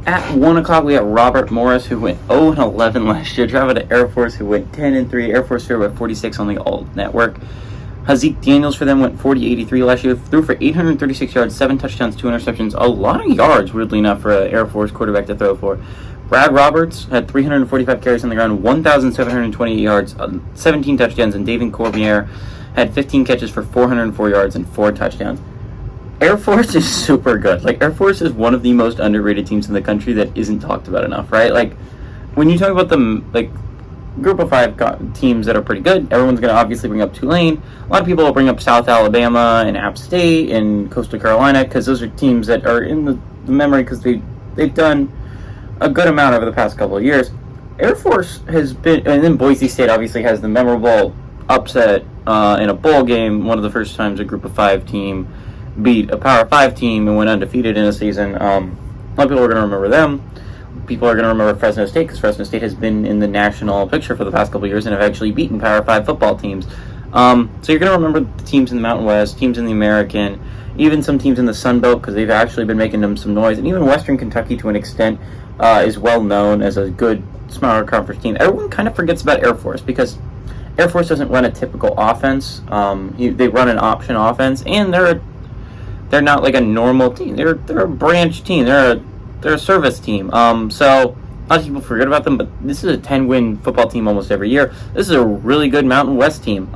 At 1 o'clock, we have Robert Morris, who went 0-11 last year. Travel to Air Force, who went 10-3. Air Force fair by 46 on the Alt Network. Hazik Daniels for them went 40-83 last year. Threw for 836 yards, 7 touchdowns, 2 interceptions. A lot of yards, weirdly enough, for an Air Force quarterback to throw for. Brad Roberts had 345 carries on the ground, 1,728 yards, 17 touchdowns, and David Cormier had 15 catches for 404 yards and 4 touchdowns. Air Force is super good. Like, Air Force is one of the most underrated teams in the country that isn't talked about enough, right? Like, when you talk about them, like, group of 5 teams that are pretty good, everyone's going to obviously bring up Tulane. A lot of people will bring up South Alabama and App State and Coastal Carolina because those are teams that are in the memory because they've done a good amount over the past couple of years. Air Force has been, and then Boise State obviously has the memorable upset in a bowl game, one of the first times a group of 5 team beat a Power 5 team and went undefeated in a season. A lot of people are going to remember them. People are going to remember Fresno State because Fresno State has been in the national picture for the past couple of years and have actually beaten Power 5 football teams. So you're going to remember the teams in the Mountain West, teams in the American, even some teams in the Sun Belt because they've actually been making them some noise. And even Western Kentucky, to an extent, is well known as a good smaller conference team. Everyone kind of forgets about Air Force because Air Force doesn't run a typical offense. They run an option offense, and they're not like a normal team. They're a branch team. They're a service team. So a lot of people forget about them, but this is a 10-win football team almost every year. This is a really good Mountain West team.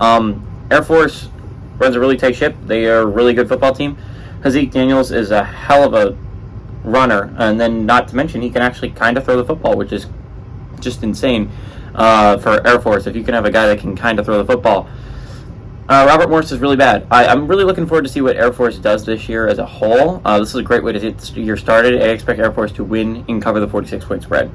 Air Force runs a really tight ship. They are a really good football team. Hazik Daniels is a hell of a runner, and then not to mention he can actually kind of throw the football, which is just insane for Air Force. If you can have a guy that can kind of throw the football. Robert Morris is really bad. I'm really looking forward to see what Air Force does this year as a whole. This is a great way to get the year started. I expect Air Force to win and cover the 46-point spread.